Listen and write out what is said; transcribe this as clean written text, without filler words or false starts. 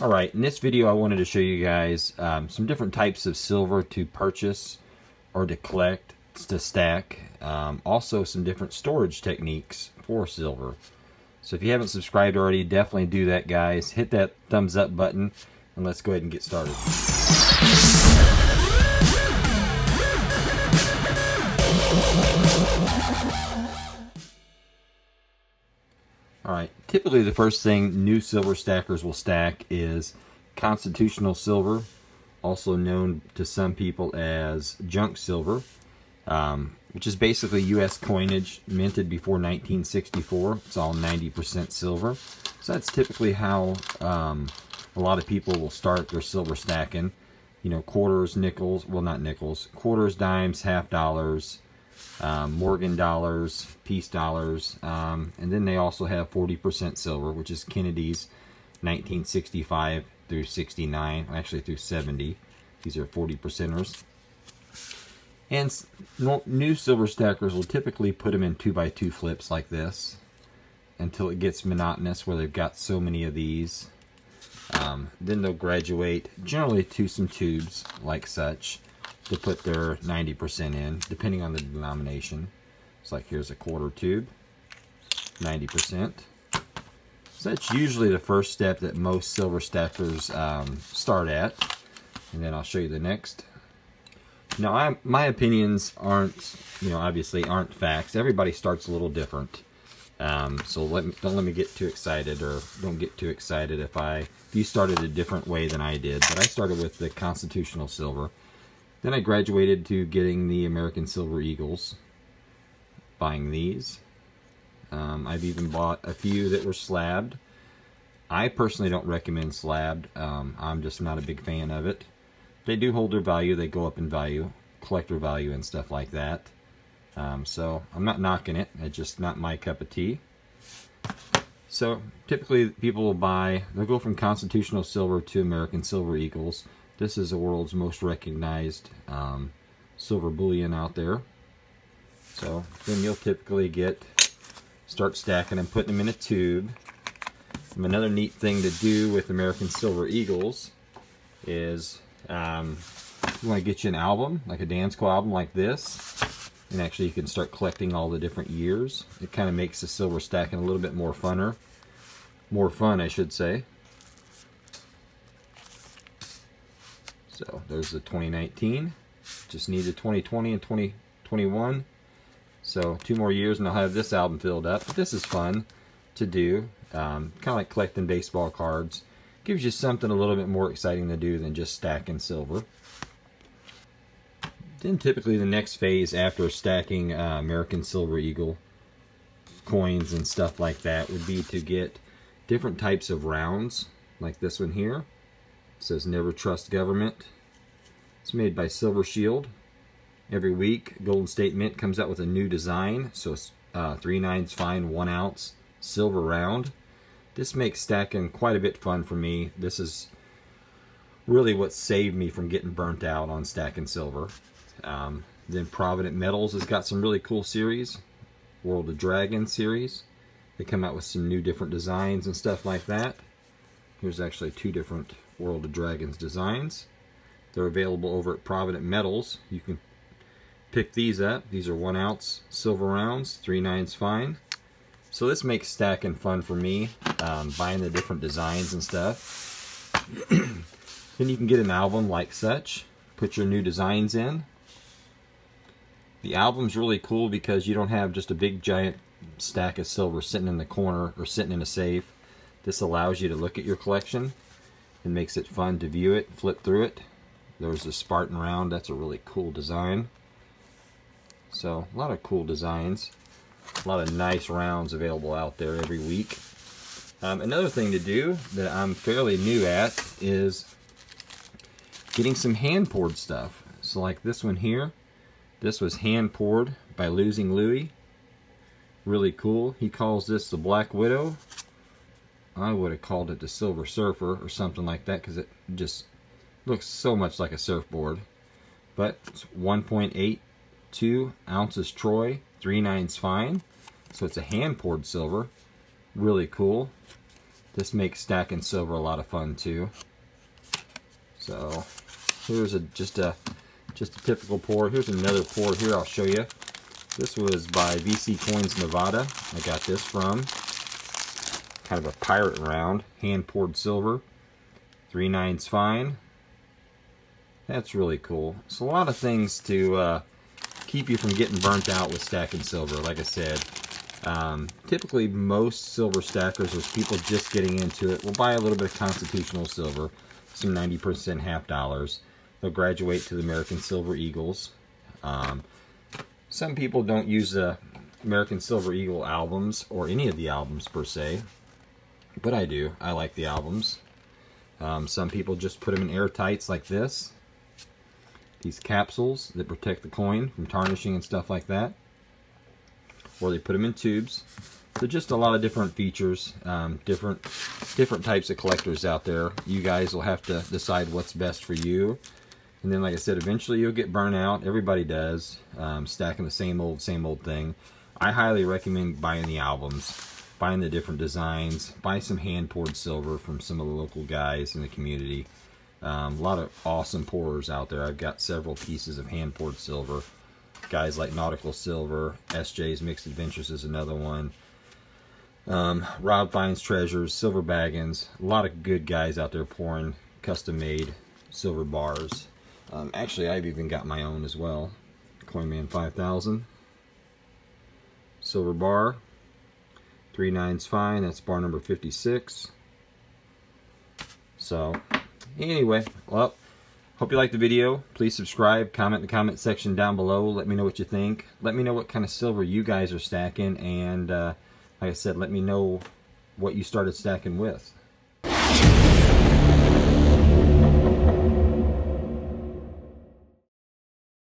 Alright, in this video I wanted to show you guys some different types of silver to purchase or to collect, to stack. Also some different storage techniques for silver. So if you haven't subscribed already, definitely do that, guys. Hit that thumbs up button and let's go ahead and get started. Alright, typically the first thing new silver stackers will stack is constitutional silver, also known to some people as junk silver, which is basically U.S. coinage minted before 1964. It's all 90% silver. So that's typically how a lot of people will start their silver stacking. You know, quarters, nickels, well not nickels, quarters, dimes, half dollars, Morgan dollars, peace dollars, and then they also have 40% silver, which is Kennedy's 1965 through 69, actually through 70. These are 40%ers. And new silver stackers will typically put them in 2x2 flips like this until it gets monotonous where they've got so many of these. Then they'll graduate generally to some tubes like such to put their 90% in, depending on the denomination. It's like here's a quarter tube, 90%. So that's usually the first step that most silver stackers start at. And then I'll show you the next. Now, my opinions aren't, obviously aren't facts. Everybody starts a little different. So don't let me get too excited, or don't get too excited if you started a different way than I did. But I started with the constitutional silver. Then I graduated to getting the American Silver Eagles, buying these. I've even bought a few that were slabbed. I personally don't recommend slabbed. I'm just not a big fan of it. They do hold their value. They go up in value, collector value and stuff like that. So I'm not knocking it. It's just not my cup of tea. So typically people will they'll go from constitutional silver to American Silver Eagles. This is the world's most recognized silver bullion out there. So then you'll typically start stacking and putting them in a tube. And another neat thing to do with American Silver Eagles is you want to get you an album, like a Dansko album like this. And actually you can start collecting all the different years. It kind of makes the silver stacking a little bit more fun, I should say. So there's the 2019. Just need the 2020 and 2021. So 2 more years and I'll have this album filled up. But this is fun to do. Kind of like collecting baseball cards. Gives you something a little bit more exciting to do than just stacking silver. Then typically the next phase after stacking American Silver Eagle coins and stuff like that would be to get different types of rounds, like this one here. It says Never Trust Government. It's made by Silver Shield. Every week Golden State Mint comes out with a new design. So it's 3/9 fine, 1 ounce silver round. This makes stacking quite a bit fun for me. This is really what saved me from getting burnt out on stacking silver. Then Provident Metals has got some really cool series. World of Dragons series. They come out with some new different designs and stuff like that. Here's actually 2 different World of Dragons designs. They're available over at Provident Metals. You can pick these up. These are 1 ounce silver rounds, 3/9 fine. So this makes stacking fun for me, buying the different designs and stuff. Then you can get an album like such, put your new designs in. The album's really cool because you don't have just a big giant stack of silver sitting in the corner or sitting in a safe. This allows you to look at your collection and makes it fun to view it, flip through it. There's the Spartan round. That's a really cool design. So a lot of cool designs. A lot of nice rounds available out there every week. Another thing to do that I'm fairly new at is getting some hand poured stuff. So like this one here. This was hand poured by Losing Louie. Really cool. He calls this the Black Widow. I would have called it the Silver Surfer or something like that because it just looks so much like a surfboard. But it's 1.82 ounces troy, 3/9 fine. So it's a hand poured silver. Really cool. This makes stacking silver a lot of fun too. So here's just a typical pour. Here's another pour here I'll show you. This was by VC Coins Nevada. I got this from. Kind of a pirate round, hand poured silver, 3/9 fine. That's really cool. So a lot of things to keep you from getting burnt out with stacking silver. Like I said, typically most silver stackers or people just getting into it will buy a little bit of constitutional silver, some 90% half dollars. They'll graduate to the American Silver Eagles. Some people don't use the American Silver Eagle albums or any of the albums per se, but I do. I like the albums. Some people just put them in airtights like this. These capsules that protect the coin from tarnishing and stuff like that. Or they put them in tubes. So just a lot of different features, different types of collectors out there. You guys will have to decide what's best for you. And then, like I said, eventually you'll get burnt out. Everybody does, stacking the same old thing. I highly recommend buying the albums, buying the different designs, buy some hand-poured silver from some of the local guys in the community. A lot of awesome pourers out there. I've got several pieces of hand-poured silver. Guys like Nautical Silver, SJ's Mixed Adventures is another one. Rob Finds Treasures, Silver Baggins. A lot of good guys out there pouring custom-made silver bars. Actually, I've even got my own as well. CoinMan 5000. Silver bar. 3/9 fine. That's bar number 56. So, anyway, well, hope you liked the video. Please subscribe, comment in the comment section down below. Let me know what you think. Let me know what kind of silver you guys are stacking. And, like I said, let me know what you started stacking with.